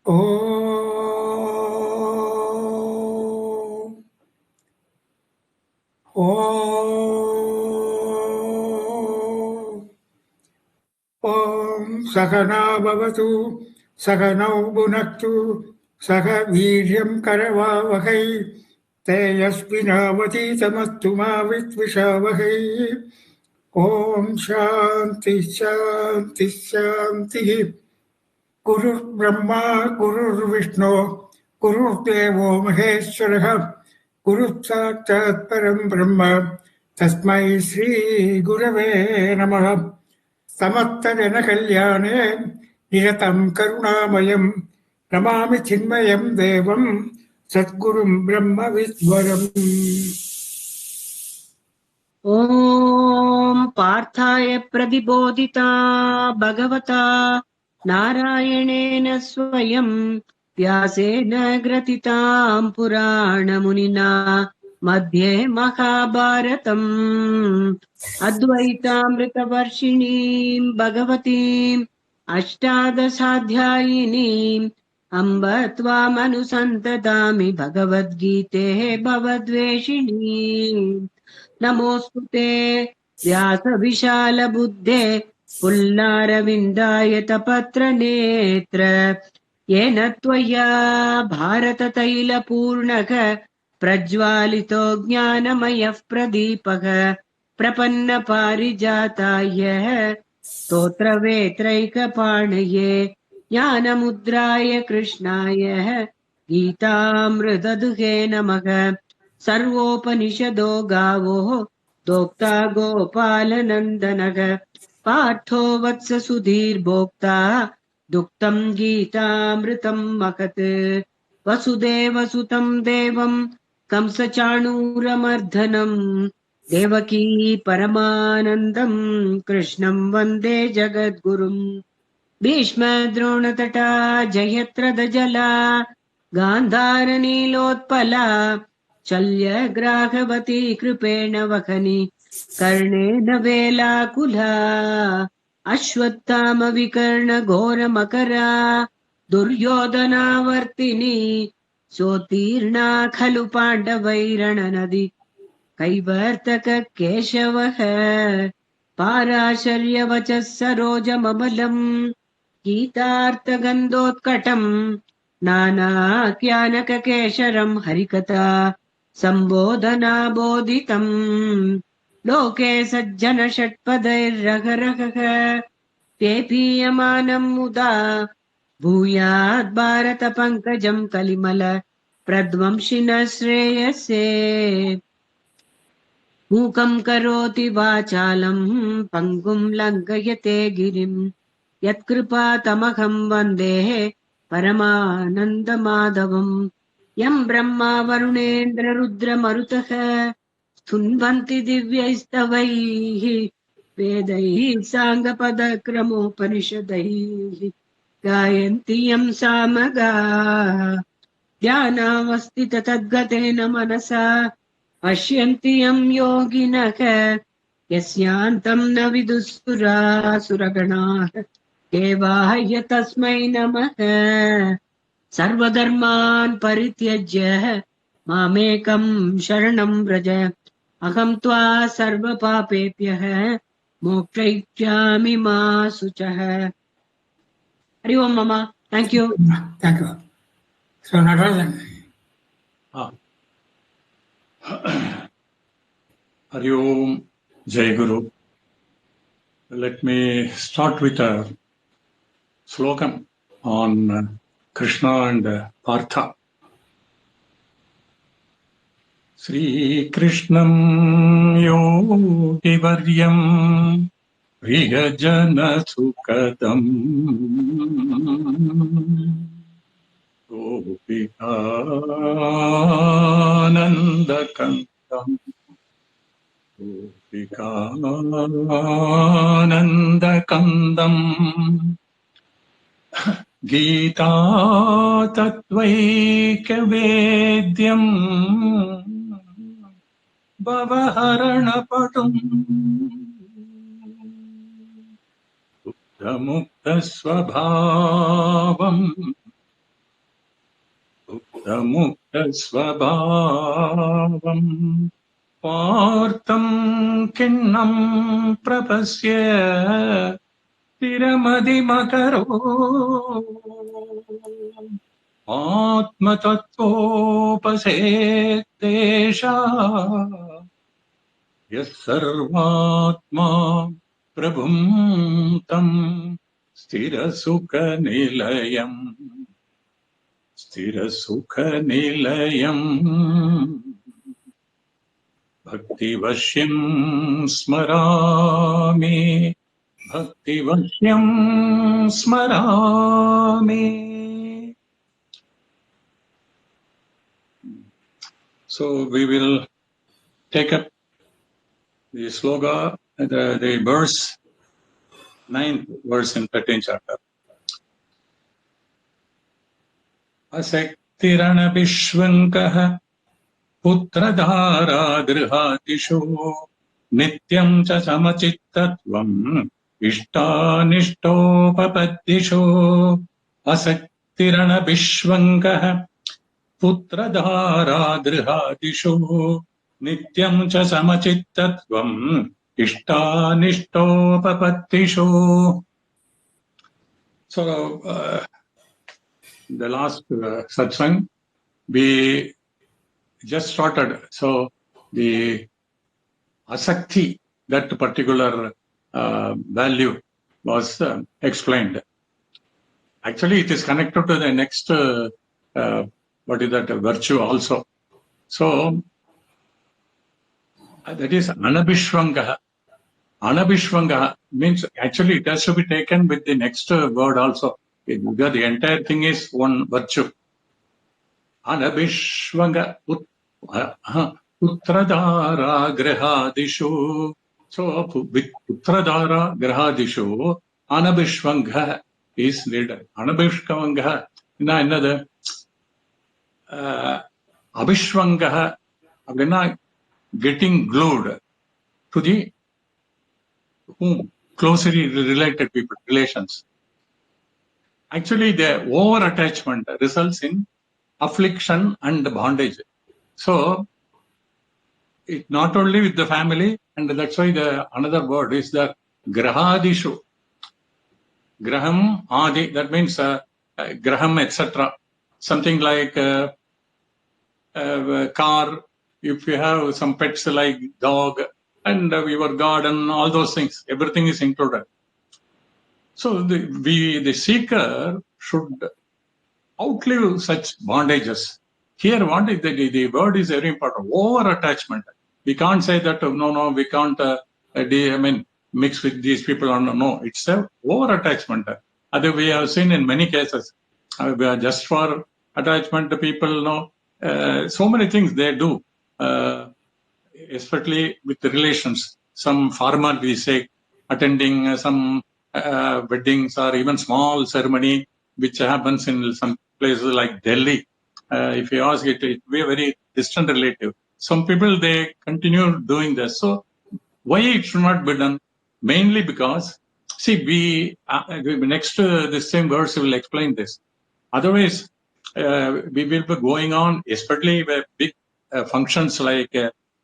ॐ सहना भवतु सहनौ भुनक्तु सह वीर्यं करवावहै तेजस्विनावतीतमस्तु मा विद्विषावहै ॐ शान्ति शान्ति शान्तिः गुरुः ब्रह्मा गुरुर्विष्णु गुरुर्देवो महेश्वरः गुरुः साक्षात् परं ब्रह्म तस्मै श्रीगुरवे नमः समस्तजनकल्याणे निरतं करुणामयं नमामि चिन्मयं देवं सद्गुरुं ब्रह्मविद्वरम्। ॐ पार्थाय प्रतिबोधिता भगवता नारायणेन स्वयं व्यासेन ग्रथितां पुराणमुनिना मध्ये महाभारतम् अद्वैतामृतवर्षिणीं भगवतीम् अष्टादशाध्यायिनीम् अम्ब त्वामनुसन्ततामि भगवद्गीते भवद्वेषिणीम् नमोऽस्तु ते व्यासविशालबुद्धे पुल्लारविन्दायतपत्रनेत्र येन त्वया भारततैलपूर्णः प्रज्वालितो ज्ञानमयः प्रदीपः प्रपन्नपारिजाताय स्तोत्रवेत्रैकपाणये ज्ञानमुद्राय कृष्णाय गीतामृतदुहे नमः सर्वोपनिषदो गावो दोक्ता गोपालनन्दनः पार्थो वत्स सुधीर्भोक्ता दुक्तं गीतामृतं महत् वसुदेवसुतं देवं कंसचाणूरमर्दनं देवकी परमानन्दं कृष्णं वन्दे जगद्गुरुम् भीष्मद्रोणतटा जयत्रदजला गान्धारनीलोत्पला शल्यग्राहवती कृपेण वहनि कर्णेन वेलाकुला अश्वत्थामविकर्णघोरमकरा दुर्योधनावर्तिनी सोत्तीर्णा खलु पाण्डवैरणनदि कैवर्तक केशवः पाराशर्यवचः सरोजममलम् गीतार्थगन्धोत्कटम् नानाख्यानककेशरम् हरिकथा सम्बोधना बोधितम् लोके सज्जन षट्पदैर्रहरहः पेपीयमानम् मुदा भूयात् भारत पङ्कजम् कलिमल प्रध्वंसिनः श्रेयसे मूकम् करोति वाचालम् पङ्गुम् लङ्घयते गिरिम् यत्कृपातमहम् वन्दे परमानन्दमाधवम् यम् ब्रह्मा वरुणेन्द्र रुद्रमरुतः स्तुन्वन्ति दिव्यैस्तवैः वेदैः साङ्गपदक्रमोपनिषदैः गायन्ति यम् सामगाः ध्यानावस्थित तद्गतेन मनसा पश्यन्ति यम् योगिनः यस्यान्तम् न विदुःसुरासुरगणाः देवाय तस्मै नमः सर्वधर्मान् परित्यज्य मामेकम् शरणं व्रज अहं त्वा सर्वपापेभ्यः मोक्षयिष्यामि मा शुचः। हरि ओम mama. Thank you. Thank you. So Natarajan. Hari Om, Jai Guru. Let me start with a slogan on Krishna and Partha. Sri Krishnam Yogivaryam Priyajana Sukadam Gopikanandakandam Gopikanandakandam Gita Tattvaikavedyam Bhavaharanapadam Buddhamukta Swabhavam मुक्तस्वभावम् पार्थम् किन्नम् प्रपश्य स्थिरमतिमकरो आत्मतत्त्वोपसेदेशा यः सर्वात्मा प्रभुम् तम् स्थिरसुखनिलयम् भक्तिवश्यम् स्मरामि भक्तिवश्यम् स्मरामि. So we will take up the sloka, the verse, 9th verse in 13th chapter. असक्तिरणविश्वङ्कः पुत्रधारा गृहादिषु नित्यं च समचित्तत्वम् इष्टानिष्टोपपत्तिषु. असक्तिरणविश्वङ्कः पुत्रधारा गृहादिषु नित्यं च समचित्तत्वम् इष्टानिष्टोपपत्तिषु. So the last satsang we just started. So the asakti, that particular value was explained. Actually, it is connected to the next what is that virtue also. So that is anabhishvangaha. Anabhishvangaha means actually it has to be taken with the next word also. Because the entire thing is one virtue. Anabhishvanga putradhara grahadishu. So with putradhara grahadishu, anabhishvanga is needed. Anabhishvanga another abhishvanga getting glued to the whom closely related people, relations. Actually, the over-attachment results in affliction and bondage. So, it not only with the family, and that's why the another word is the grahadishu. Graham, adi, that means graham, etc. Something like car, if you have some pets like dog, and your garden, all those things, everything is included. So the seeker should outlive such bondages. Here, what is the word is very important. Over attachment. We can't say that no, we can't. Mix with these people. No, it's a over attachment. Other we have seen in many cases. Just for attachment, people know so many things they do, especially with the relations. Some formalities, say attending some weddings or even small ceremony which happens in some places like Delhi. If you ask it, it will be a very distant relative. Some people, they continue doing this. So why it should not be done? Mainly because, see, we next the same verse will explain this. Otherwise, we will be going on, especially with big functions like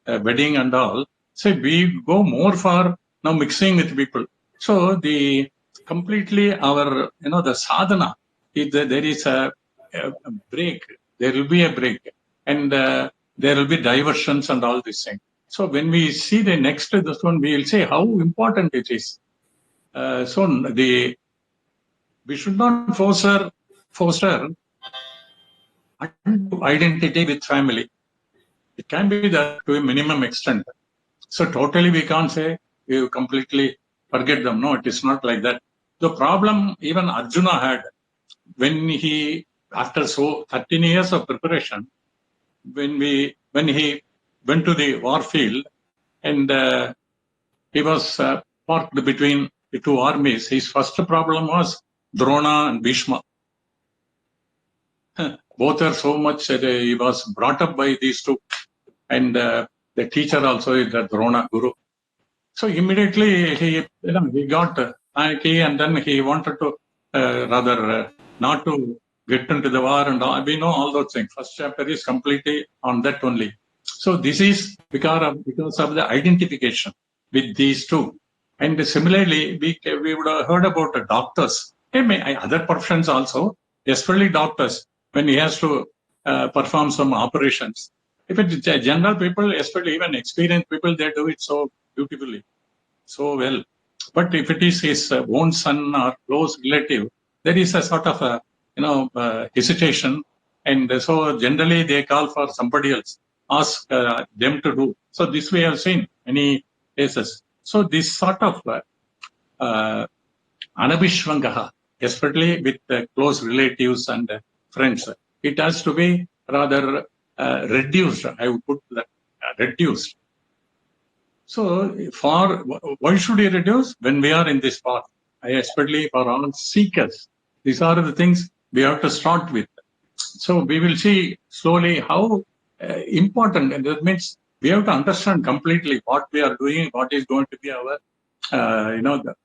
wedding and all. So we go more for now mixing with people. So the completely our the sadhana, there is a break. There will be a break, and there will be diversions and all these things. So when we see the next this one, we will say how important it is. So we should not foster identity with family. It can be that to a minimum extent. So totally we can't say you completely forget them. No, it is not like that. The problem even Arjuna had when he, after 13 years of preparation, when he went to the war field and he was parked between the two armies, his first problem was Drona and Bhishma. Both are so much, he was brought up by these two, and the teacher also is the Drona Guru. So immediately he got panicky, and then he wanted to not to get into the war and all. We know all those things. First chapter is completely on that only. So this is because of the identification with these two. And similarly, we would have heard about the doctors, other professions also, especially doctors, when he has to perform some operations. If it's general people, especially even experienced people, they do it so beautifully, so well. But if it is his own son or close relative, there is a sort of a hesitation, and so generally they call for somebody else, ask them to do. So this we have seen many cases. So this sort of anabhishvangaha, especially with close relatives and friends, it has to be rather reduced. I would put that reduced. So, why should we reduce? When we are in this path, especially for all seekers, these are the things we have to start with. So, we will see slowly how important, and that means we have to understand completely what we are doing, what is going to be our,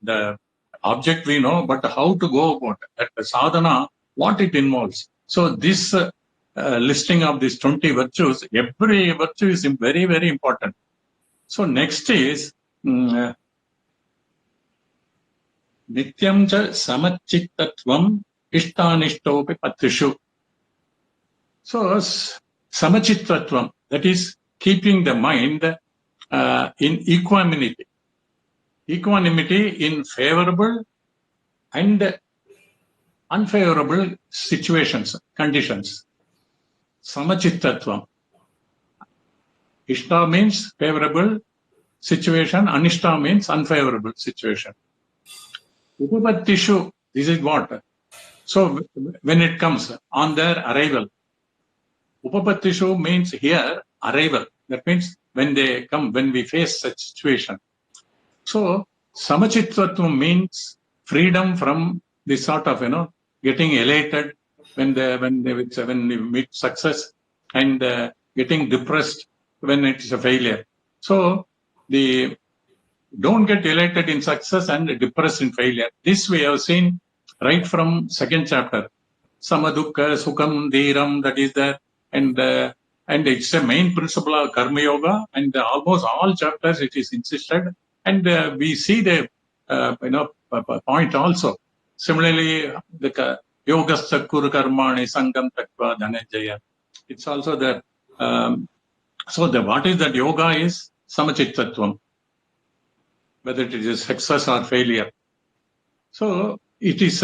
the object we know, but how to go about it, that the sadhana, what it involves. So, this listing of these 20 virtues, every virtue is very, very important. So next is Nityam cha samachittatvam ishtanishtopi patrishu. So samachittatvam, that is keeping the mind in equanimity. Equanimity in favorable and unfavorable situations, conditions. Samachittatvam. Ishta means favorable situation, Anishta means unfavorable situation. Upapatishu, this is what? So when it comes on their arrival, Upapatishu means here arrival. That means when they come, when we face such situation. So Samachitvatvam means freedom from this sort of, getting elated when we meet success, and getting depressed when it is a failure. So don't get elated in success and depressed in failure. This we have seen right from second chapter. Samadukka, Sukham, Dhiram, that is there. And it's a main principle of Karma Yoga, and almost all chapters it is insisted. And we see the point also. Similarly, the Yogasya Kuru Karmani Sangam Takva Dhananjaya. It's also there. So what is that? Yoga is Samachittatvam, whether it is success or failure. So it is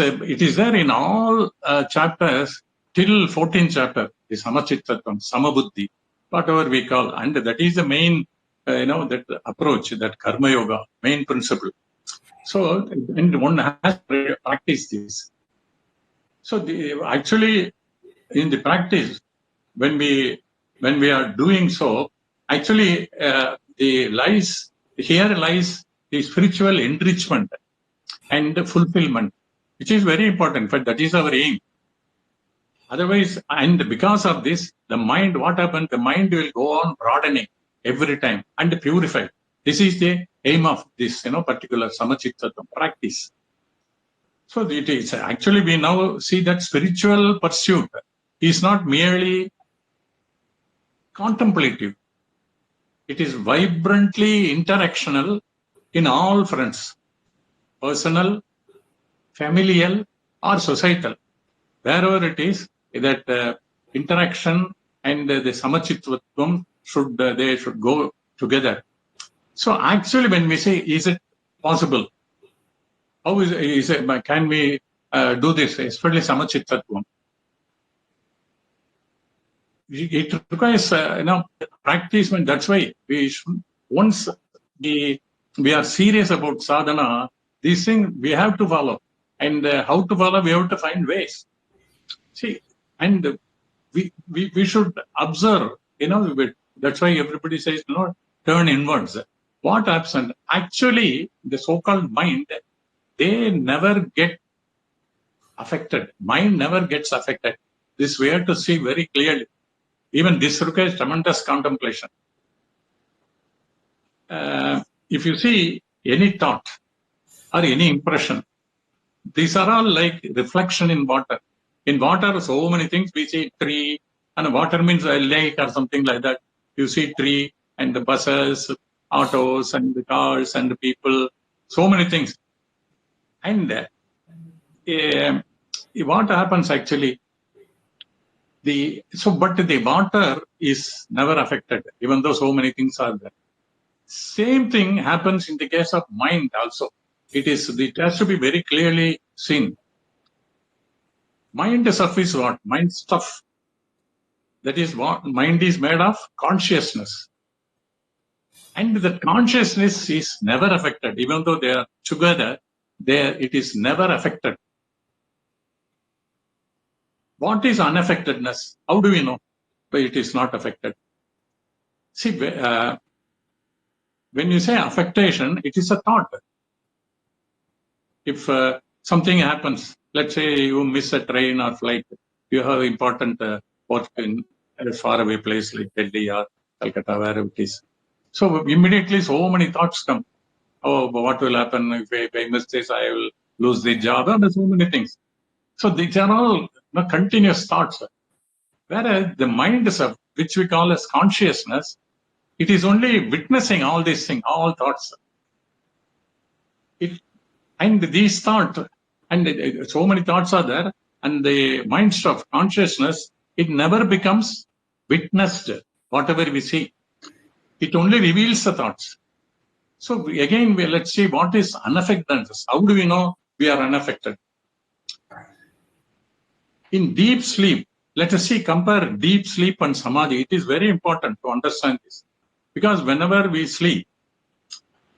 there in all chapters till 14th chapter, the Samachittatvam, Samabuddhi, whatever we call. And that is the main, that approach, that Karma Yoga, main principle. So, and one has to practice this. So actually, in the practice, when we are doing so, actually, here lies the spiritual enrichment and fulfillment, which is very important. In fact, that is our aim. Otherwise, and because of this, the mind, what happens? The mind will go on broadening every time and purify. This is the aim of this, particular Samachittatvam practice. So it is actually, we now see that spiritual pursuit is not merely contemplative. It is vibrantly interactional in all fronts, personal, familial, or societal. Wherever it is, that interaction and the Samachitvatvam they should go together. So actually, when we say, is it possible? How is it? Can we do this? Especially Samachittatvam. It requires practice. That's why we should, once we are serious about sadhana, these things we have to follow. And how to follow? We have to find ways. See, and we should observe. That's why everybody says, turn inwards. What happens? Actually, the so-called mind, they never get affected. Mind never gets affected. This we have to see very clearly. Even this requires tremendous contemplation. If you see any thought or any impression, these are all like reflection in water. In water, so many things. We see tree, and water means a lake or something like that. You see tree and the buses, autos, and the cars and the people, so many things. And what happens actually? But the water is never affected, even though so many things are there. Same thing happens in the case of mind also. It has to be very clearly seen. Mind stuff is what? Mind stuff. That is what mind is made of, consciousness. And the consciousness is never affected, even though they are together, it is never affected. What is unaffectedness? How do we know? But it is not affected. See, when you say affectation, it is a thought. If something happens, let's say you miss a train or flight, you have important work in a faraway place like Delhi or Calcutta, wherever it is. So immediately so many thoughts come. Oh, what will happen if I miss this? I will lose the job. And so many things. So these are all continuous thoughts. Whereas the mind is, which we call as consciousness, it is only witnessing all these things, all thoughts. And these thoughts, and so many thoughts are there, and the mind of consciousness, it never becomes witnessed, whatever we see. It only reveals the thoughts. So again, let's see what is unaffectedness. How do we know we are unaffected? In deep sleep, let us see, compare deep sleep and samadhi. It is very important to understand this. Because whenever we sleep,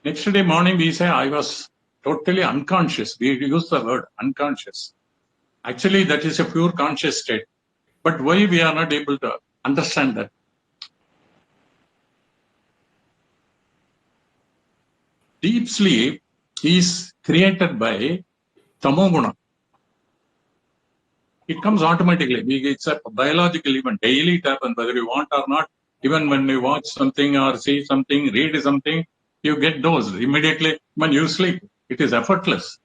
next day morning we say, I was totally unconscious. We use the word unconscious. Actually, that is a pure conscious state. But why we are not able to understand that? Deep sleep is created by tamoguna. It comes automatically. It's a biological event. Daily it happens, whether you want or not. Even when you watch something or see something, read something, you get dosed immediately when you sleep. It is effortless.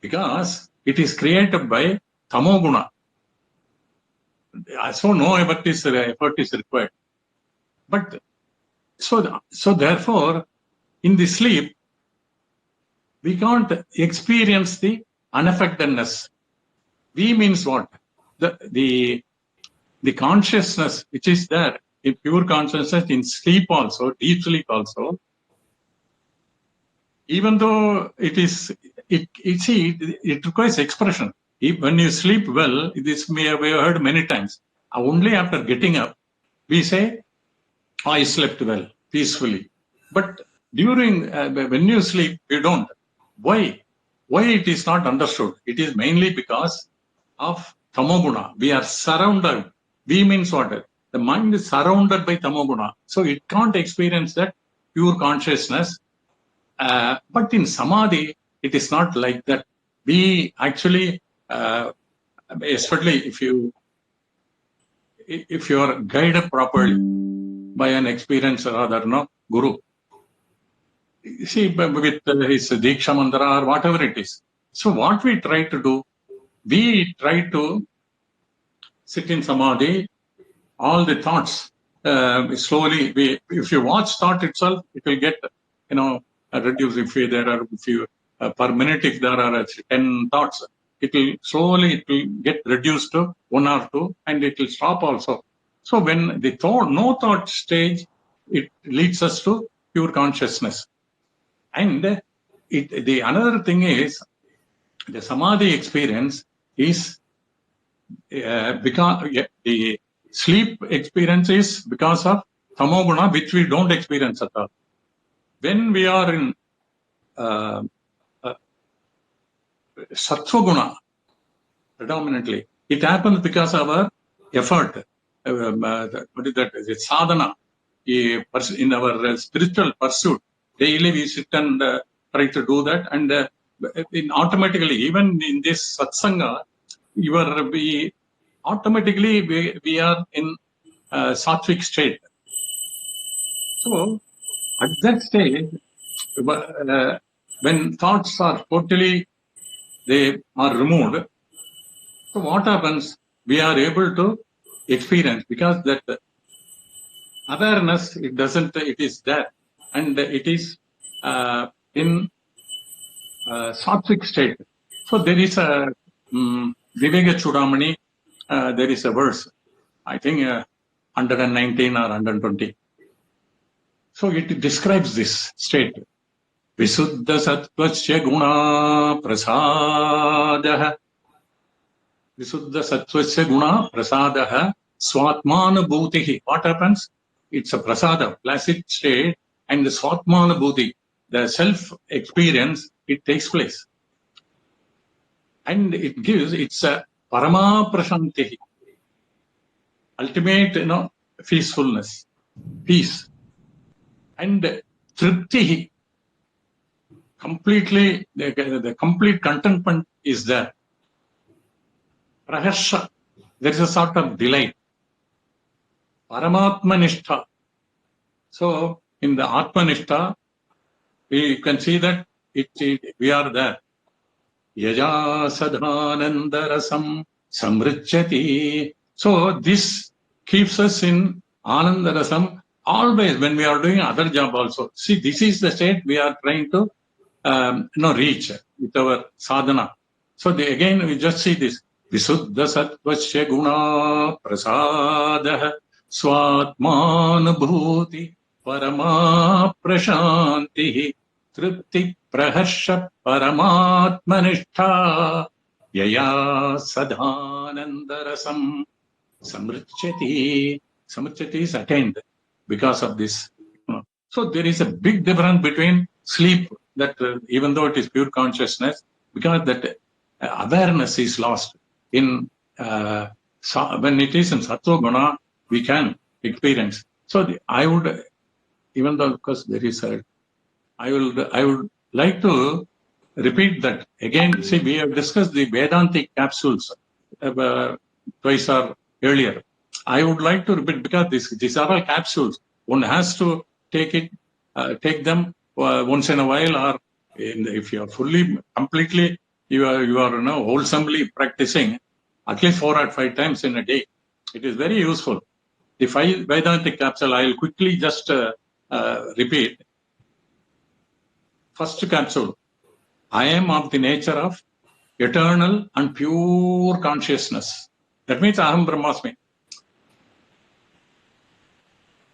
Because it is created by tamoguna. So no effort is required. But so therefore, in the sleep, we can't experience the unaffectedness. We means what? The consciousness which is there in pure consciousness in sleep also, deep sleep also, even though it requires expression. When you sleep well, this we have heard many times. Only after getting up, we say, I slept well, peacefully. But during when you sleep, you don't. Why? Why it is not understood? It is mainly because of tamoguna. We are surrounded. We means what? The mind is surrounded by tamoguna. So it can't experience that pure consciousness. But in samadhi, it is not like that. We actually, especially if you are guided properly by an experienced guru, see, with his Diksha Mantra or whatever it is. So what we try to do, we try to sit in samadhi, all the thoughts, slowly, if you watch thought itself, it will get, reduced. If you per minute, if there are 10 thoughts, it will get reduced to 1 or 2, and it will stop also. So when the no thought stage, it leads us to pure consciousness. And the another thing is, the samadhi experience is because the sleep experience is because of tamoguna, which we don't experience at all. When we are in sattvaguna, predominantly, it happens because of our effort. What is that? It's sadhana. In our spiritual pursuit, daily we sit and try to do that, and automatically, even in this satsanga, automatically we are in sattvic state. So at that stage, when thoughts are totally, they are removed, So what happens? We are able to experience because that awareness, it is there, and it is in sattvic state. So there is a Viveka Chudamani, there is a verse, I think 119 or 120. So it describes this state. Visuddha sattvasya guna prasadaha. Visuddha sattvasya guna prasadaha swatmanubhutihi. What happens? It's a prasada, placid state, and the swatmanubhuti, the self-experience, it takes place. And it gives, it's a parama prashantihi, ultimate, peacefulness, peace. And triptihi, completely, the complete contentment is there. Praharsha, there is a sort of delight. Paramatmanishta. So, in the Atmanishta, we can see that we are there. Yaja sadhanandarasam samrichyati. So, this keeps us in anandarasam always when we are doing other job also. See, this is the state we are trying to reach with our sadhana. So again, we just see this. Visuddha sattvasya guna prasadaha swatmanubhuti parama prashantihi tripti praharsha paramatmanishta yaya sadhanandarasam samrichyati. Samrichyati is attained because of this. So there is a big difference between sleep, that even though it is pure consciousness, because that awareness is lost. In when it is in sattva guna, we can experience. So I would, even though because there is I would like to repeat that again. See, we have discussed the Vedantic capsules twice or earlier. I would like to repeat because these are all capsules. One has to take them once in a while, or if you are completely, you are wholesomely practicing at least 4 or 5 times in a day. It is very useful. The 5 Vedantic capsule, I will quickly just repeat. First capsule: I am of the nature of eternal and pure consciousness. That means Aham Brahmasmi.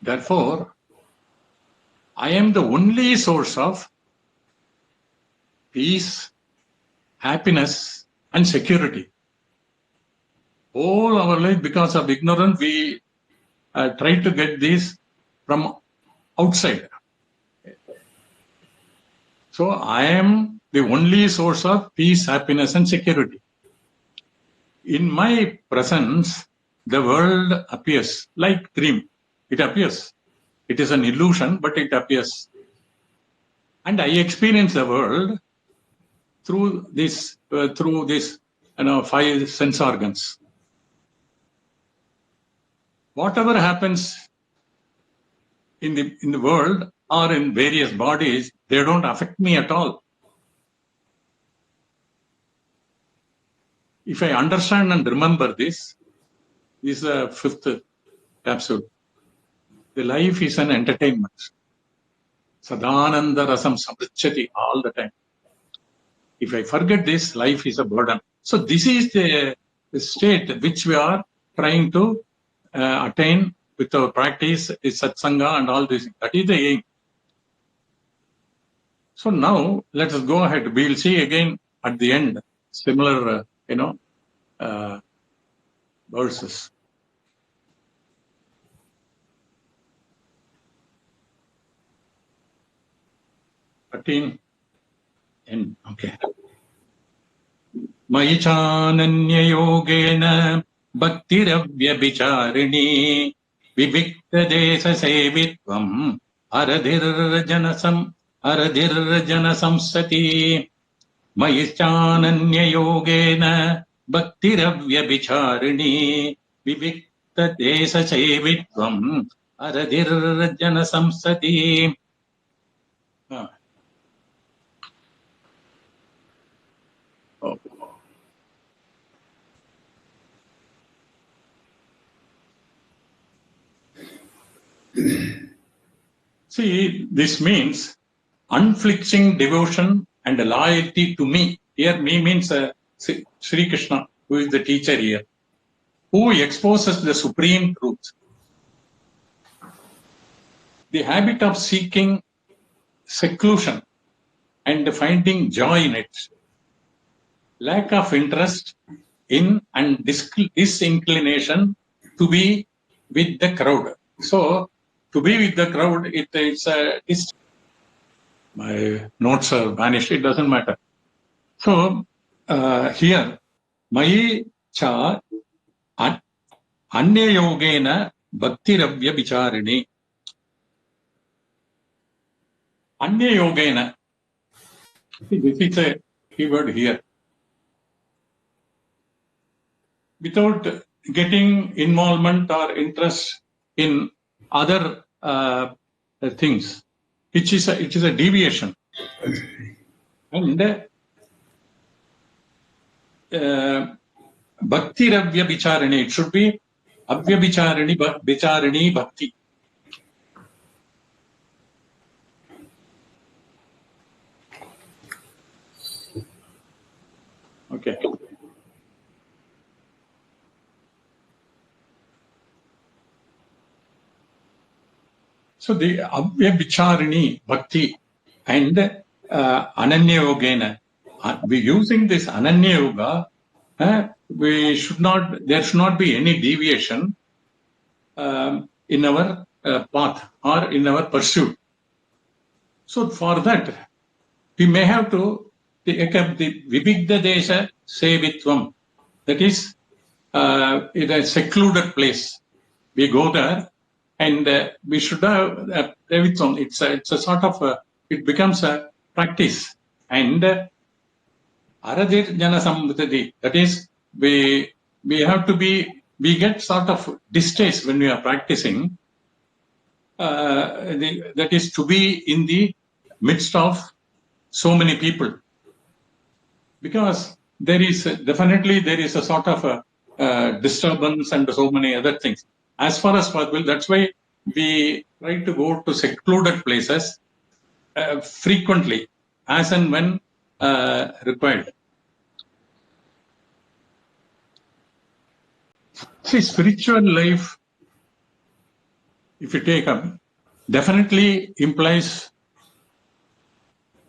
Therefore, I am the only source of peace, happiness, and security. All our life, because of ignorance, we try to get these from outside. So I am the only source of peace, happiness, and security. In my presence, the world appears like dream. It appears. It is an illusion, but it appears. And I experience the world through this 5 sense organs. Whatever happens in the world or in various bodies, they don't affect me at all. If I understand and remember this is the 5th capsule. The life is an entertainment. Sadananda rasam samrichyati all the time. If I forget this, life is a burden. So this is the state which we are trying to attain with our practice, is satsanga and all this. That is the aim. So now let us go ahead. We will see again at the end similar, verses. Okay. Mayi chananya yogena bhaktiravyabicharini vivikta desa sevitvam aradhirjanasam sati. Mayi chananya yogena bhaktiravyabicharini vivikta desa sevitvam aradhirjanasam sati. See, this means unflinching devotion and loyalty to me. Here, me means Sri Krishna, who is the teacher here, who exposes the supreme truth. The habit of seeking seclusion and finding joy in it, lack of interest in and disinclination to be with the crowd. So, to be with the crowd, it's a my notes are vanished, it doesn't matter. So, here, Mayi cha anya yogena bhaktiravya vicharini. Anya yogena. This is a keyword here. Without getting involvement or interest in other things, it is a deviation. And bhakti ravya vicharini, it should be avya vicharini bhakti. Okay. So the avya vicharini bhakti and ananya yogena, we using this ananya yoga, there should not be any deviation in our path or in our pursuit. So for that, we may have to take up the vibigda desha sevitvam, that is in a secluded place. We go there and we should have sevitvam. It's a sort of it becomes a practice. And aradir jana samvitati, that is we have to be, we get sort of distaste when we are practicing. That is to be in the midst of so many people, because there is a sort of a disturbance and so many other things. As far as possible, that's why we try to go to secluded places frequently, as and when required. See, spiritual life, if you take up, definitely implies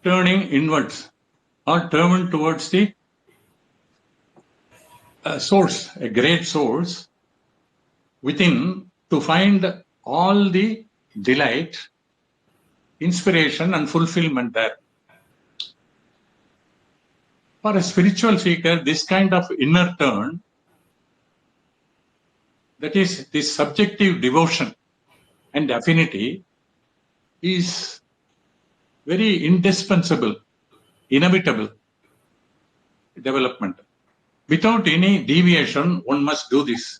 turning inwards or turning towards the source, a great source within, to find all the delight, inspiration and fulfillment there. For a spiritual seeker, this kind of inner turn, that is this subjective devotion and affinity, is very indispensable, inevitable development. Without any deviation, one must do this.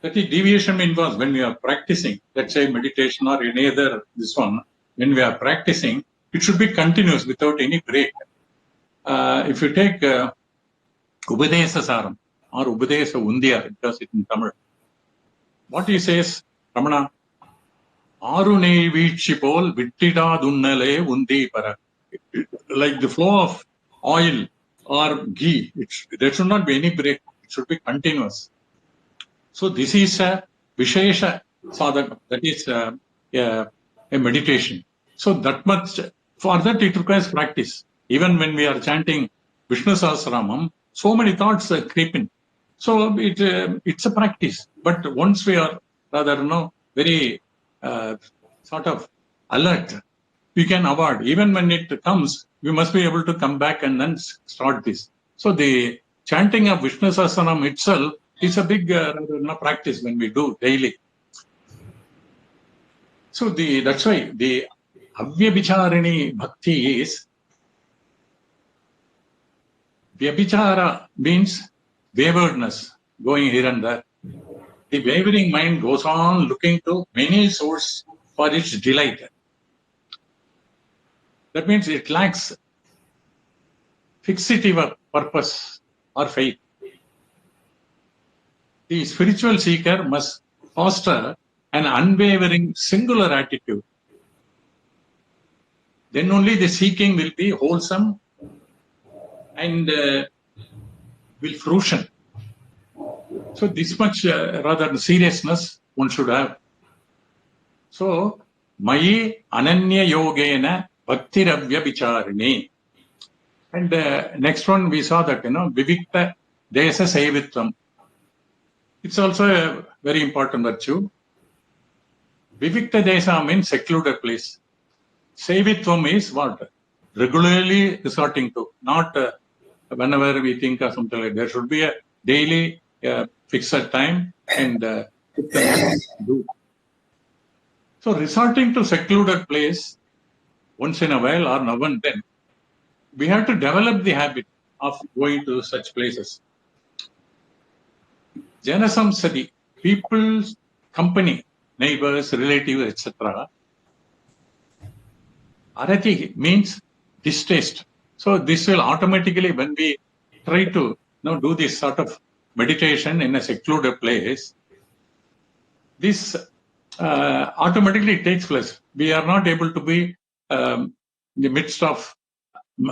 That is, deviation involves when we are practicing, let's say meditation or any other, this one, when we are practicing, it should be continuous without any break. If you take Upadesa Saram or Upadesa Undiya, it does it in Tamil. What he says, Ramana, Arune Vichipol Vittida Dunnale Undi Para. Like the flow of oil or ghee, there should not be any break, it should be continuous. So this is a Vishesha Sadhaka, that is a meditation. So that much, for that it requires practice. Even when we are chanting Vishnu Sahasranamam, so many thoughts creep in. So it's a practice. But once we are rather, very sort of alert, we can avoid. Even when it comes, we must be able to come back and then start this. So the chanting of Vishnu Sahasranam itself is a big practice when we do daily. So that's why the Avyabhicharini Bhakti is, Vyabhichara means waywardness, going here and there. The wavering mind goes on looking to many sources for its delight. That means it lacks fixity of purpose or faith. The spiritual seeker must foster an unwavering singular attitude, then only the seeking will be wholesome and will fruition. So this much rather seriousness one should have. So, Mayi Ananya Yogena Bhaktiravya Vicharini. And next one we saw that, Vivikta Desa Sevitvam. It's also a very important virtue. Vivikta Desa means secluded place. Sevitvam is what? Regularly resorting to, not whenever we think of something like that. There should be a daily fixed time and do. So resorting to secluded place once in a while or now and then, we have to develop the habit of going to such places. Janasamsadi, people's company, neighbors, relatives, etc. Arati means distaste. So this will automatically, when we try to do this sort of meditation in a secluded place, this automatically takes place. We are not able to be in the midst of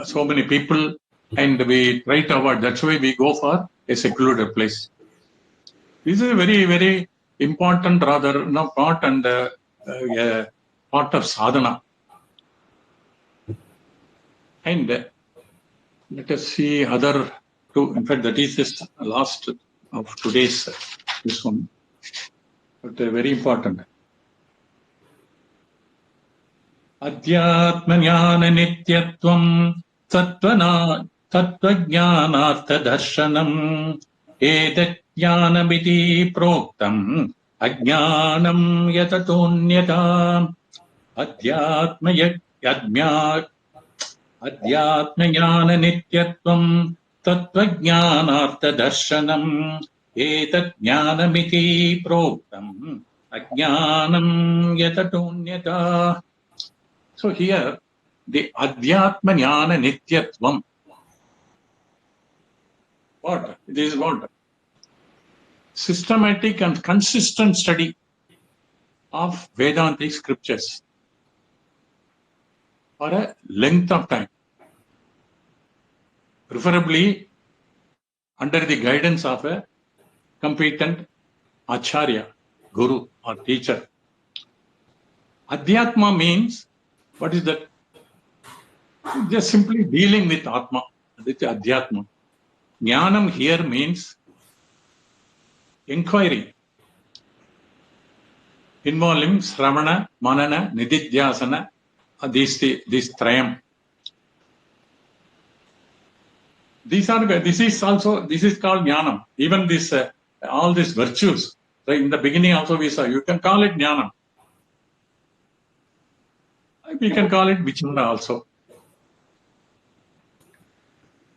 so many people, and we try to avoid. That's why we go for a secluded place. This is a very, very important, rather, part and part of sadhana. And let us see other two. In fact, that is the last of today's this one, but very important. Adhyatmanyana nityatvam tattva-jnanartha darshanam edatjnanamiti proktam ajnanam yatatonyata adhyatmanyana nityatvam tattva-jnanartha darshanam edatjnanamiti proktam ajnanam yatatonyata. So here, the Adhyatma Jnana Nityatvam. What? This is what? Systematic and consistent study of Vedantic scriptures for a length of time. Preferably under the guidance of a competent Acharya, Guru or teacher. Adhyatma means, what is that? Just simply dealing with Atma. That's Adhyatma. Jnanam here means inquiry, involving Sravana, Manana, Nididhyasana, this trayam. This is called Jnanam. Even this, all these virtues, like in the beginning also we saw, you can call it Jnanam. We can call it Vichara also.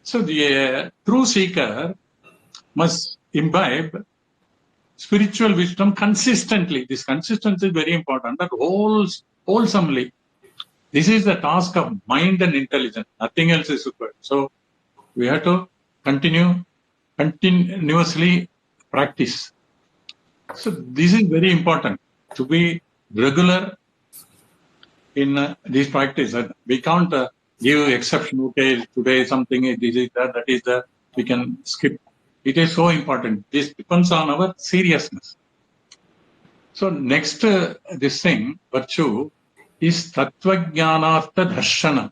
So the true seeker must imbibe spiritual wisdom consistently. This consistency is very important. That wholesomely. This is the task of mind and intelligence. Nothing else is required. So we have to continuously practice. So this is very important, to be regular in this practice. We can't give exception. Okay, today something is this is that is that. We can skip. It is so important. This depends on our seriousness. So next, this thing, virtue, is Tattva-jnanartha darshana.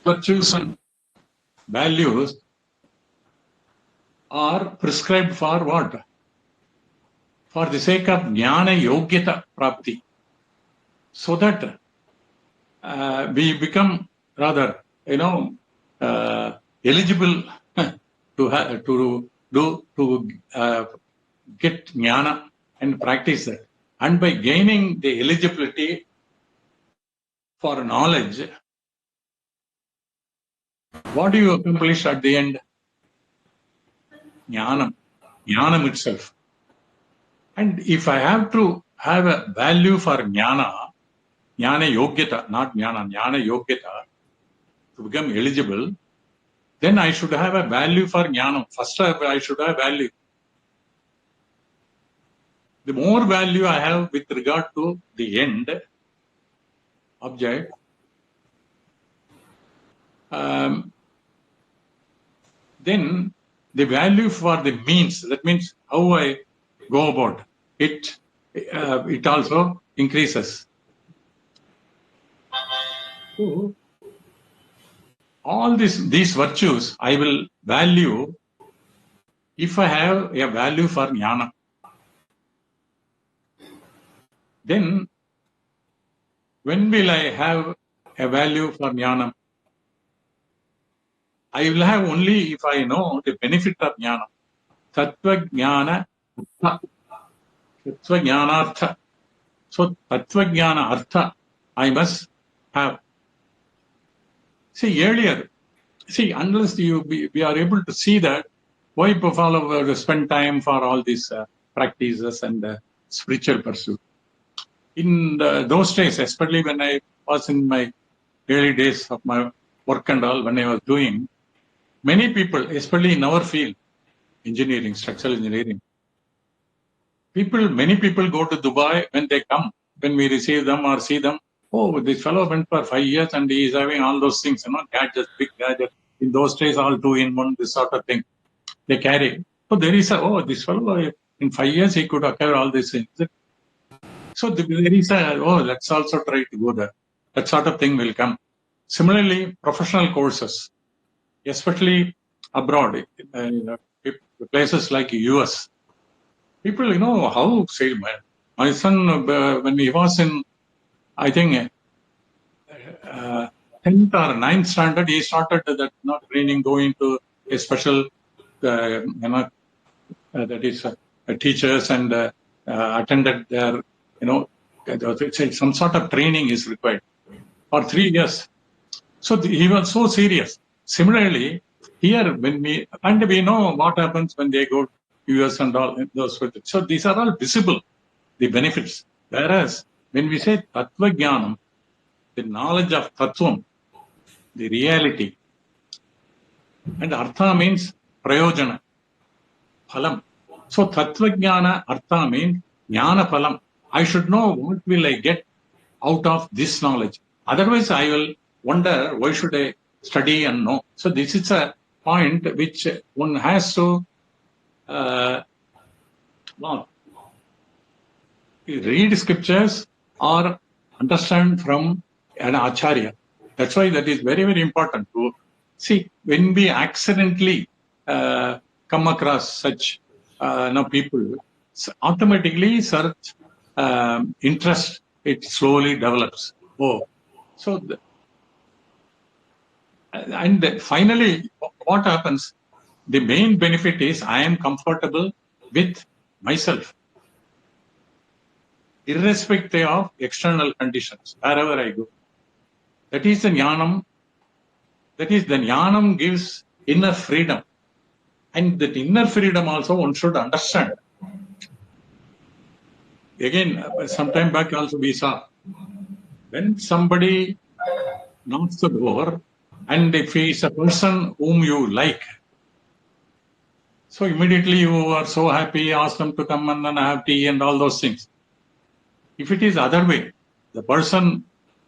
Virtues and values are prescribed for what? For the sake of jnana yogyata prapti. So that we become rather, eligible to get jnana and practice that. And by gaining the eligibility for knowledge, what do you accomplish at the end? Jnanam itself. And if I have to have a value for jnana yogyata, not jnana yogyata, to become eligible, then I should have a value for jnana. First, I should have value. the more value I have with regard to the end object, then the value for the means, that means how I go about it, it also increases. So, all these virtues I will value if I have a value for jnana. Then when will I have a value for jnana? I will have only if I know the benefit of jnana. Tattva jnana, tattva jnanartha. So tattva jnana artha I must have. See, earlier, unless we are able to see that, why follow spend time for all these practices and spiritual pursuit? In those days, especially when I was in my early days of my work and all, when I was doing, many people, especially in our field, engineering, structural engineering, many people go to Dubai. When they come, when we receive them or see them, oh, this fellow went for 5 years and he is having all those things, gadgets, big gadgets. In those days, all 2-in-1, this sort of thing they carry. So there is this fellow, in 5 years, he could acquire all these things. So there is let's also try to go there. That sort of thing will come. Similarly, professional courses, especially abroad, places like US. People, how say, my son, when he was in, I think, 10th or 9th standard, he started that training, going to a special, that is teachers and attended their, some sort of training is required for 3 years. So he was so serious. Similarly, here when we know what happens when they go to US and all those. So these are all visible, the benefits. Whereas when we say tattva jnanam, the knowledge of tattvam, the reality, and artha means prayojana, phalam. So tattva jnana artha means jnana phalam. I should know what will I get out of this knowledge. Otherwise, I will wonder why should I study and know. So this is a point which one has to read scriptures or understand from an acharya. That's why that is very, very important to see. When we accidentally come across such people, automatically search interest, it slowly develops. And finally, what happens? The main benefit is I am comfortable with myself, irrespective of external conditions, wherever I go. That is the jnanam. That is, the jnanam gives inner freedom. And that inner freedom also one should understand. Again, some time back also we saw, when somebody knocks the door, and if he is a person whom you like, so immediately you are so happy, ask them to come and then have tea and all those things. If it is other way, the person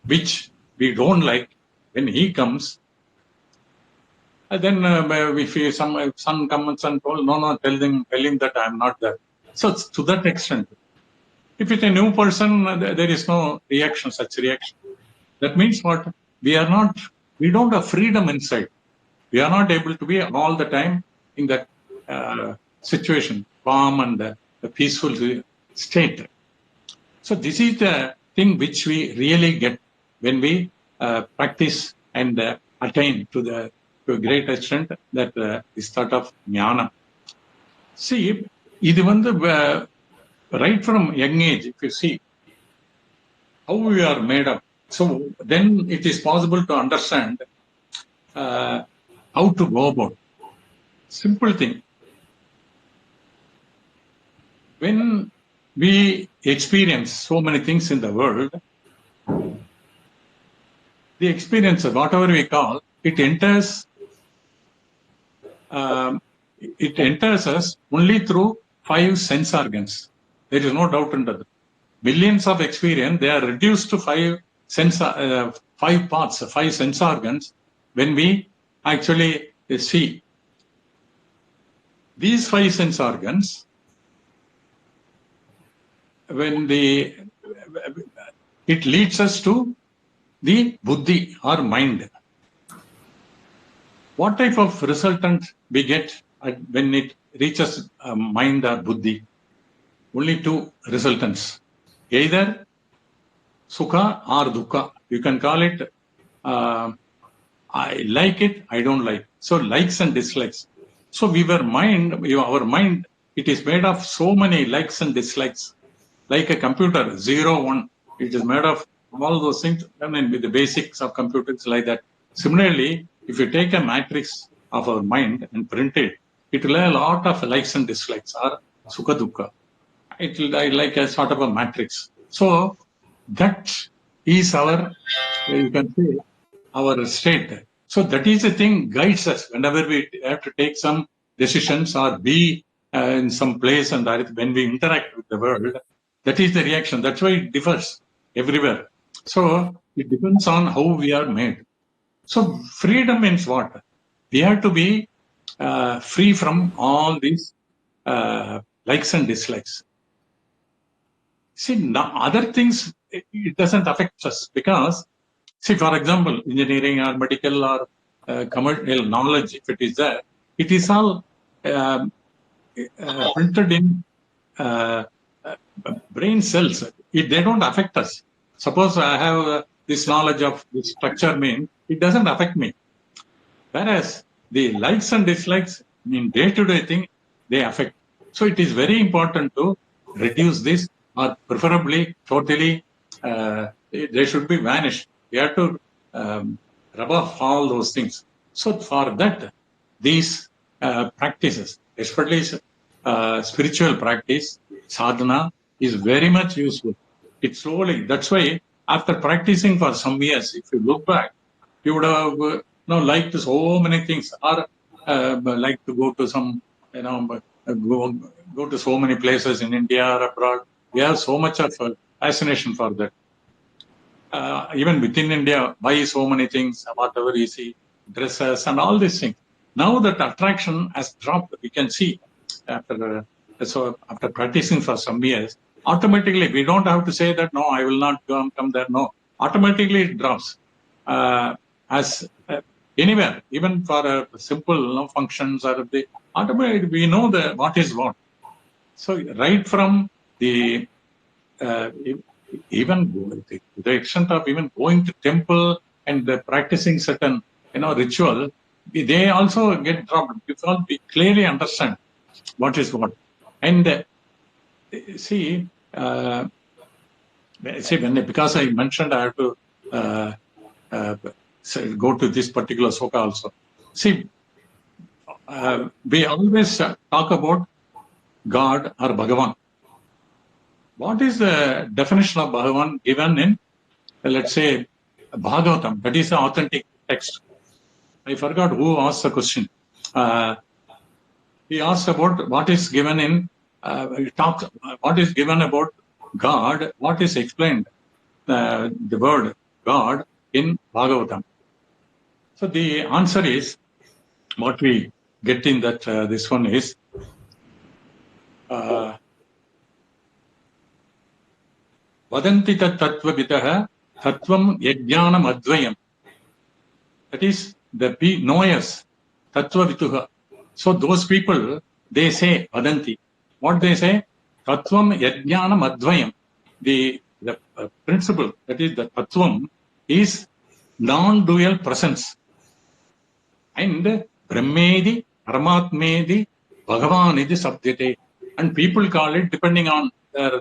which we don't like, when he comes, then if some son comes and told, no, tell him that I am not there. So to that extent, if it's a new person, there is no reaction, such reaction. That means what? We don't have freedom inside. We are not able to be all the time in that situation, calm and peaceful state. So this is the thing which we really get when we practice and attain to a great extent that is thought of jnana. See, idu right from young age, if you see how we are made up, so then it is possible to understand how to go about. Simple thing. When we experience so many things in the world, the experience of whatever we call, it enters us only through 5 sense organs. There is no doubt in that. Millions of experience, they are reduced to five parts, five sense organs when we actually see. These five sense organs, when it leads us to the buddhi or mind. What type of resultant we get when it reaches mind or buddhi? Only two resultants, either sukha or dukkha. You can call it, I like it, I don't like. So likes and dislikes. So our mind, it is made of so many likes and dislikes. Like a computer, 0, 1, it is made of all those things. I mean, with the basics of computers like that. Similarly, if you take a matrix of our mind and print it, it will have a lot of likes and dislikes, or sukha dukkha. It will like a sort of a matrix. So that is our, you can say, our state. So that is the thing guides us whenever we have to take some decisions or be in some place, and when we interact with the world, that is the reaction. That's why it differs everywhere. So it depends on how we are made. So freedom means what? We have to be free from all these likes and dislikes. See, other things, it doesn't affect us because, see, for example, engineering or medical or commercial knowledge, if it is there, it is all printed in brain cells. They don't affect us. Suppose I have this knowledge of this structure mean, it doesn't affect me. Whereas the likes and dislikes in day-to-day thing, they affect. So it is very important to reduce this, or preferably totally, they should be vanished. We have to rub off all those things. So for that, these practices, especially spiritual practice, sadhana, is very much useful. It's slowly. That's why after practicing for some years, if you look back, you would have liked so many things, or like to go to some, go to so many places in India or abroad. We have so much of fascination for that. Even within India, buy so many things, whatever you see, dresses and all these things. Now that attraction has dropped, we can see after practicing for some years, automatically we don't have to say that, no, I will not come there. No, automatically it drops. As anywhere, even for simple functions, or automatically we know what is what. So right from the even to the extent of even going to temple and practicing certain ritual, they also get dropped because we clearly understand what is what. And see, because I mentioned I have to go to this particular sloka also. See, we always talk about God or Bhagavan. What is the definition of Bhagavan given in, let's say, Bhagavatam? That is the authentic text. I forgot who asked the question. He asked about what is given in, what is given about God, what is explained, the word God in Bhagavatam. So the answer is, what we get in that, this one is, Vadanti tat tattva vitaha tattvam yajnanam advayam. That is, the knowers, tattva vituha. So those people, they say, Vadanti. What they say? Tattvam yajnanam advayam. The principle, that is the tattvam, is non-dual presence. And Brahmedi, Paramatmedi, Bhagavanidi Sabdyate. And people call it, depending on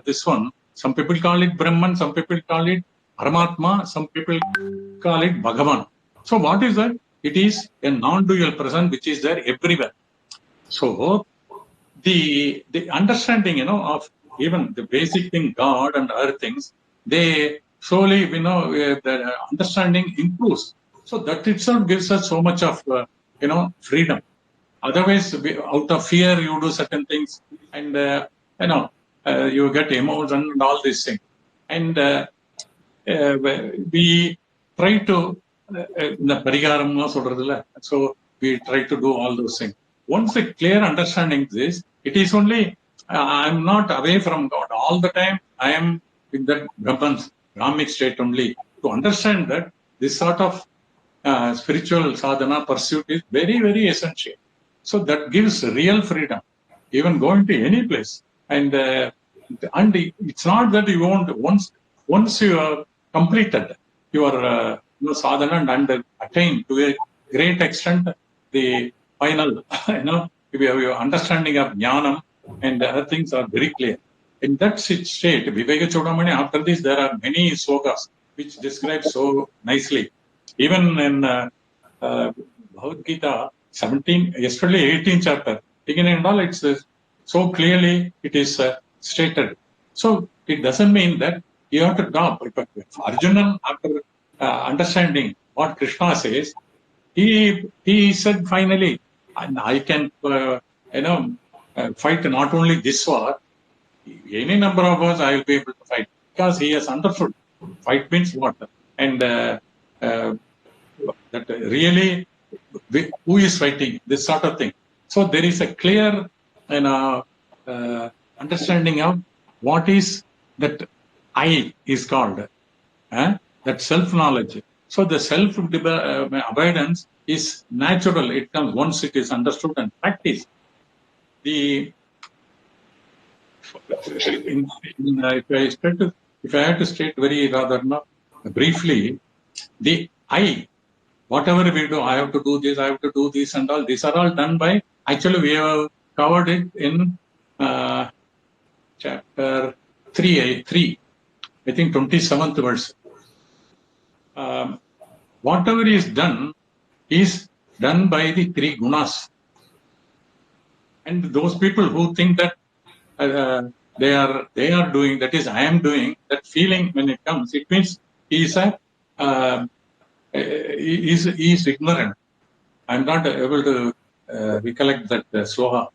this one, some people call it Brahman, some people call it Paramatma, some people call it Bhagavan. So what is that? It is a non-dual presence which is there everywhere. So the understanding, of even the basic thing, God and other things, they slowly, the understanding improves. So that itself gives us so much of, freedom. Otherwise, out of fear, you do certain things, and you get emotion and all these things. And we try to, so we try to do all those things. Once a clear understanding this, it is only, I'm not away from God. All the time I am in that Brahmic state only. To understand that this sort of spiritual sadhana pursuit is very, very essential. So that gives real freedom, even going to any place. And it's not that you won't, once you have completed your sadhana and attained to a great extent the final, if you have your understanding of jnanam and other things are very clear. In that state, Viveka Chudamani, after this, there are many slokas which describe so nicely. Even in Bhagavad Gita 17, yesterday 18th chapter, beginning and all, it's so clearly it is stated. So it doesn't mean that you have to drop. Arjuna, after understanding what Krishna says, he said finally, I can fight not only this war, any number of wars I will be able to fight, because he has understood fight means what, and that really who is fighting, this sort of thing. So there is a clear understanding of what is that I is called, that self-knowledge. So the self-abidance is natural. It comes once it is understood and practiced. If I had to state very rather briefly, the I, whatever we do, I have to do this, I have to do this, and all these are all done by. Actually, we have covered it in chapter 3, I think 27th verse. Whatever is done by the three gunas. And those people who think that they are doing, that is, I am doing, that feeling when it comes, it means he is ignorant. I am not able to recollect that sloka.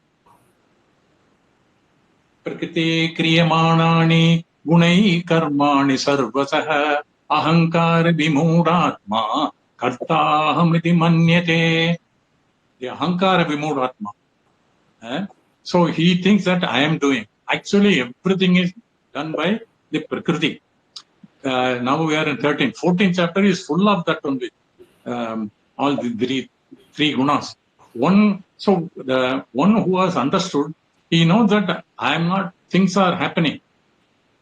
Prakriti kriyamanani gunai karmani sarvasah ahankar vimoodatma kartahamiti manyate. The ahankara vimoodatma. So he thinks that I am doing. Actually, everything is done by the Prakriti. Now we are in 13th. 14th chapter is full of that only. All the three gunas. So the one who has understood, he knows that I am not, things are happening.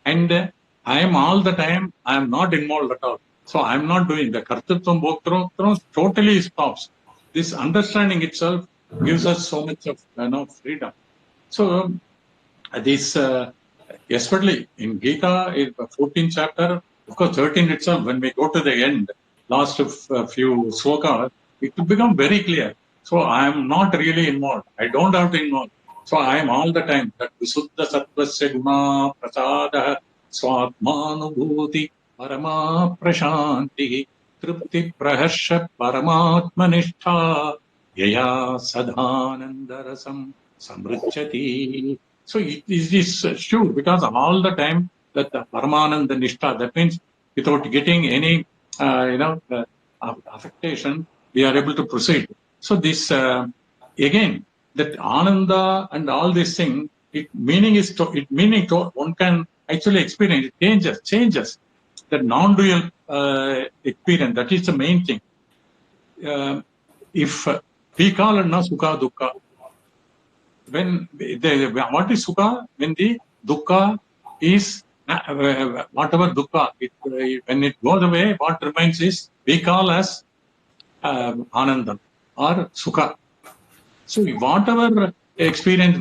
And I am all the time, I am not involved at all. So I am not doing the kartatvam bhoktram totally stops. This understanding itself gives us so much of freedom. So this especially in Gita, in 14th chapter, of course 13 itself, when we go to the end, last few slokas, it will become very clear. So I am not really involved. I don't have to involve. So I am all the time that Visuddha Sattvasya Guna Prasada Swadmanubhuti Parama Prashanti Tripti Praharsha Paramatmanistha Yaya Sadhanandarasam Samruchati. So it is true, because all the time that the Paramananda Nishtha, that means without getting any affectation, we are able to proceed. So this again, that Ananda and all these things, one can actually experience. It changes the non-dual experience. That is the main thing. If we call it Sukha Dukkha, what is Sukha? When the Dukkha is whatever Dukkha, when it goes away, what remains is we call as Ananda or Sukha. So whatever experience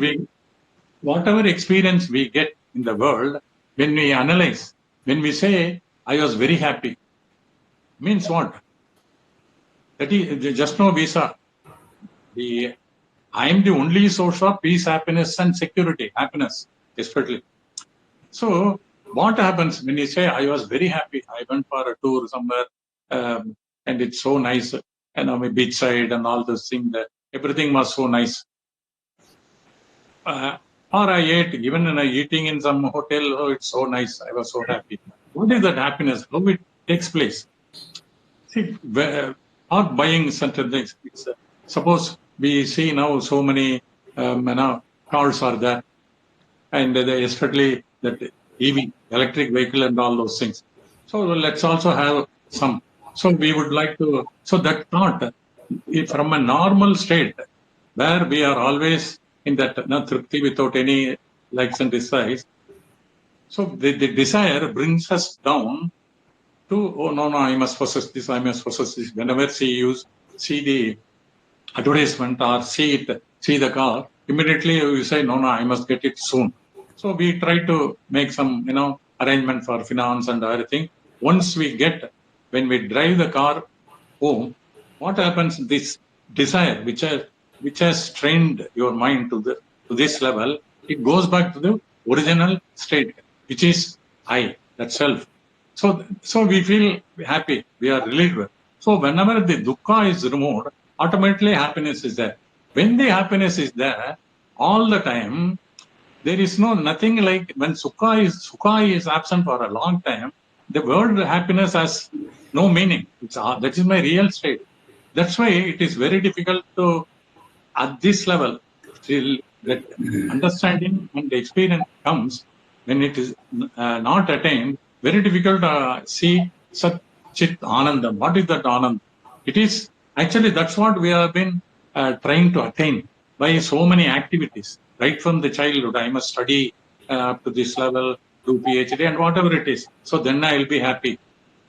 we get in the world, when we analyze, when we say, I was very happy, means what? That is just no visa. I am the only source of peace, happiness, and security, happiness, especially. So what happens when you say, I was very happy, I went for a tour somewhere, and it's so nice, beachside and all those things, everything was so nice. Or I ate, even when I eating in some hotel, oh, it's so nice, I was so happy. What is that happiness? How it takes place? See, not buying certain things. Suppose we see now so many cars are there, and especially that EV, electric vehicle, and all those things. So let's also have some. So we would like to. So that thought, from a normal state, where we are always in that tripti without any likes and dislikes. So the desire brings us down to, oh no, I must possess this, I must possess this. Whenever see the advertisement or see the car, immediately you say, no, I must get it soon. So we try to make some, arrangement for finance and everything. Once when we drive the car home, what happens? This desire, which has trained your mind to this level, it goes back to the original state, which is I, that self. So we feel happy, we are relieved. So whenever the dukkha is removed, automatically happiness is there. When the happiness is there, all the time, there is nothing like when sukha is absent for a long time, the word happiness has no meaning. That is my real state. That's why it is very difficult to, at this level, till that understanding and experience comes, when it is not attained, very difficult to see Sat Chit Anandam. What is that Anand? It is actually, that's what we have been trying to attain by so many activities. Right from the childhood, I must study up to this level, do PhD, and whatever it is. So then I will be happy.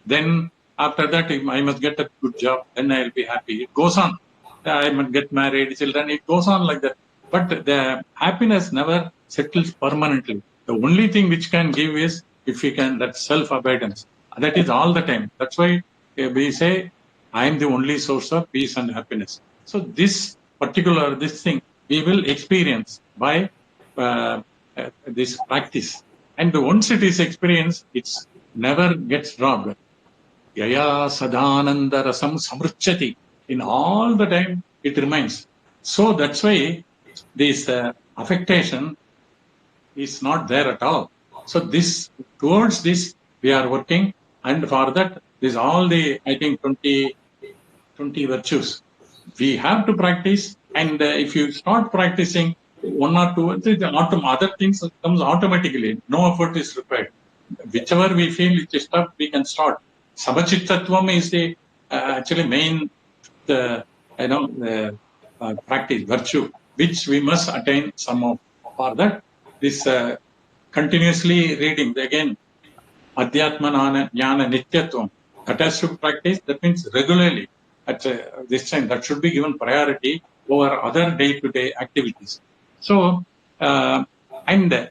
Then after that, I must get a good job. Then I will be happy. It goes on. I must get married, children. It goes on like that. But the happiness never settles permanently. The only thing which can give is if we can, that self-abidance. That is all the time. That's why we say, I am the only source of peace and happiness. So this thing we will experience by this practice. And once it is experienced, it never gets dropped. Yaya Sadananda Rasam Samruchati. In all the time, it remains. So that's why this affectation is not there at all. So towards this, we are working, and for that, there's all the, I think, 20 virtues. We have to practice, and if you start practicing one or two, other things comes automatically. No effort is required. Whichever we feel it is tough, we can start. Samachittatvam is the actually main practice, virtue, which we must attain some of. For that, this continuously reading, again, Adhyatma Jnana Nityatvam, that has to practice, that means regularly. At this time, that should be given priority over other day-to-day activities. So, and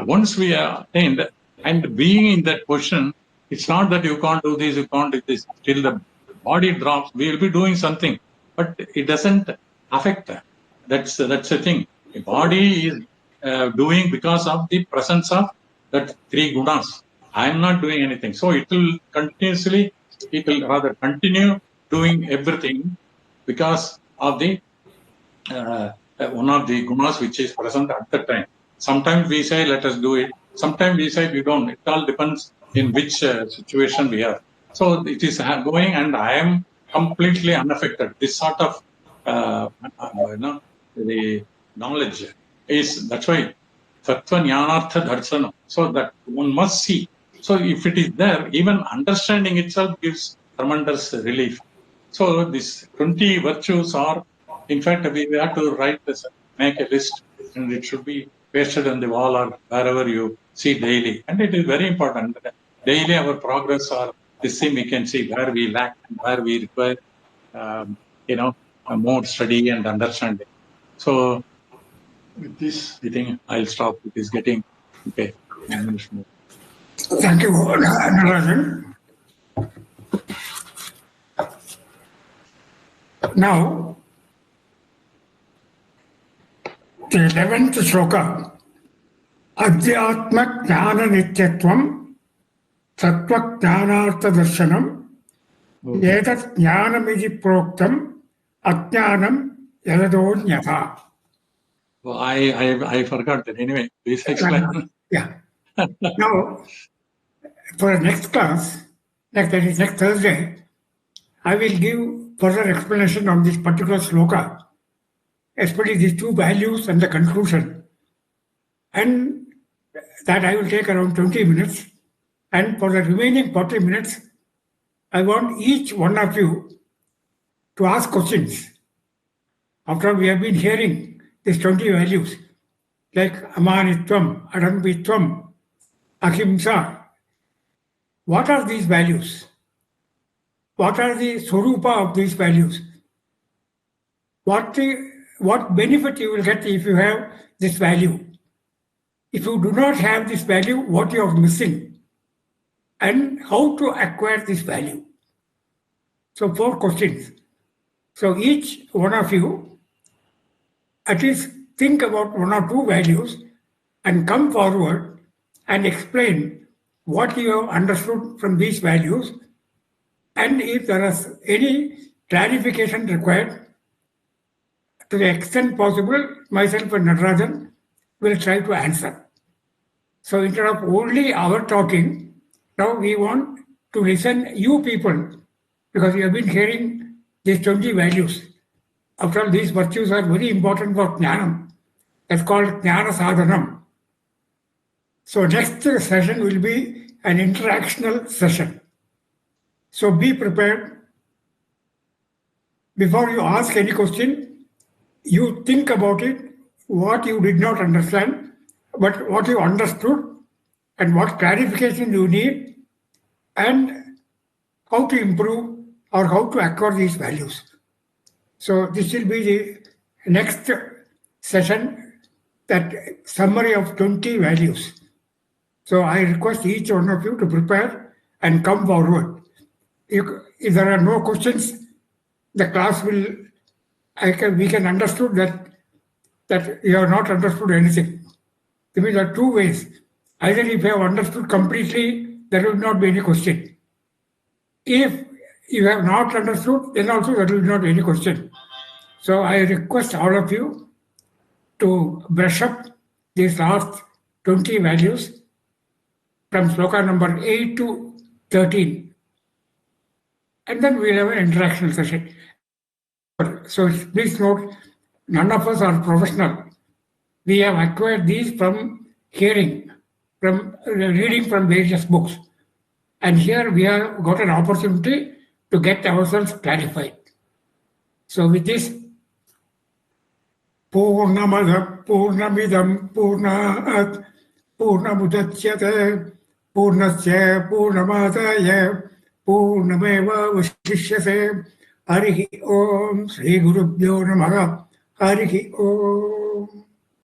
once we are attained, and being in that position, it's not that you can't do this, you can't do this. Till the body drops, we will be doing something, but it doesn't affect that. That's the thing. The body is doing because of the presence of that three gunas. I am not doing anything. So it will rather continue doing everything because of the one of the gunas which is present at the time. Sometimes we say, let us do it. Sometimes we say we don't. It all depends in which situation we are. So it is going, and I am completely unaffected. This sort of the knowledge is, that's why Tattva Jnanartha Darsana. So that one must see. So if it is there, even understanding itself gives tremendous relief. So these 20 virtues are, in fact, we have to write this, make a list, and it should be pasted on the wall or wherever you see daily. And it is very important. Daily our progress, or this thing we can see where we lack and where we require, more study and understanding. So with this, I think I'll stop. It is getting okay. Thank you, Natarajan. Now, the 11th sloka. Adhyatma Jnana Nityatvam Tattva Jnanartha Darshanam Etat Jnanamidi Proktam Ajnanam Yadadonyatha. Well, I forgot that. Anyway, please explain. Yeah. Now, for the next class, that is next Thursday, I will give further explanation on this particular sloka, especially these two values and the conclusion. And that I will take around 20 minutes. And for the remaining 40 minutes, I want each one of you to ask questions. After all, we have been hearing these 20 values like amanitvam, adambitvam, ahimsa. What are these values? What are the swarupa of these values? What benefit you will get if you have this value? If you do not have this value, what you are missing? And how to acquire this value? So 4 questions. So each one of you at least think about 1 or 2 values and come forward and explain what you have understood from these values, and if there is any clarification required, to the extent possible, myself and Natarajan will try to answer. So instead of only our talking, now we want to listen you people, because you have been hearing these 20 values. After all, these virtues are very important for Jnanam. That's called Jnana Sadhanam. So next session will be an interactional session. So be prepared. Before you ask any question, you think about it, what you did not understand, but what you understood, and what clarification you need, and how to improve or how to acquire these values. So this will be the next session, that summary of 20 values. So I request each one of you to prepare and come forward. If there are no questions, the class will, we can understood that you have not understood anything. There are 2 ways. Either if you have understood completely, there will not be any question. If you have not understood, then also there will not be any question. So I request all of you to brush up these last 20 values from sloka number 8 to 13. And then we'll have an interaction session. So please note, none of us are professional. We have acquired these from hearing, from reading from various books. And here we have got an opportunity to get ourselves clarified. So with this, Purnamada Purnamidam Purnat Purnamudachyate Purnasya Purnamadaya Purnameva Vashishyase. Harihi Om. Sri Gurubhyo Namaha. Harihi Om.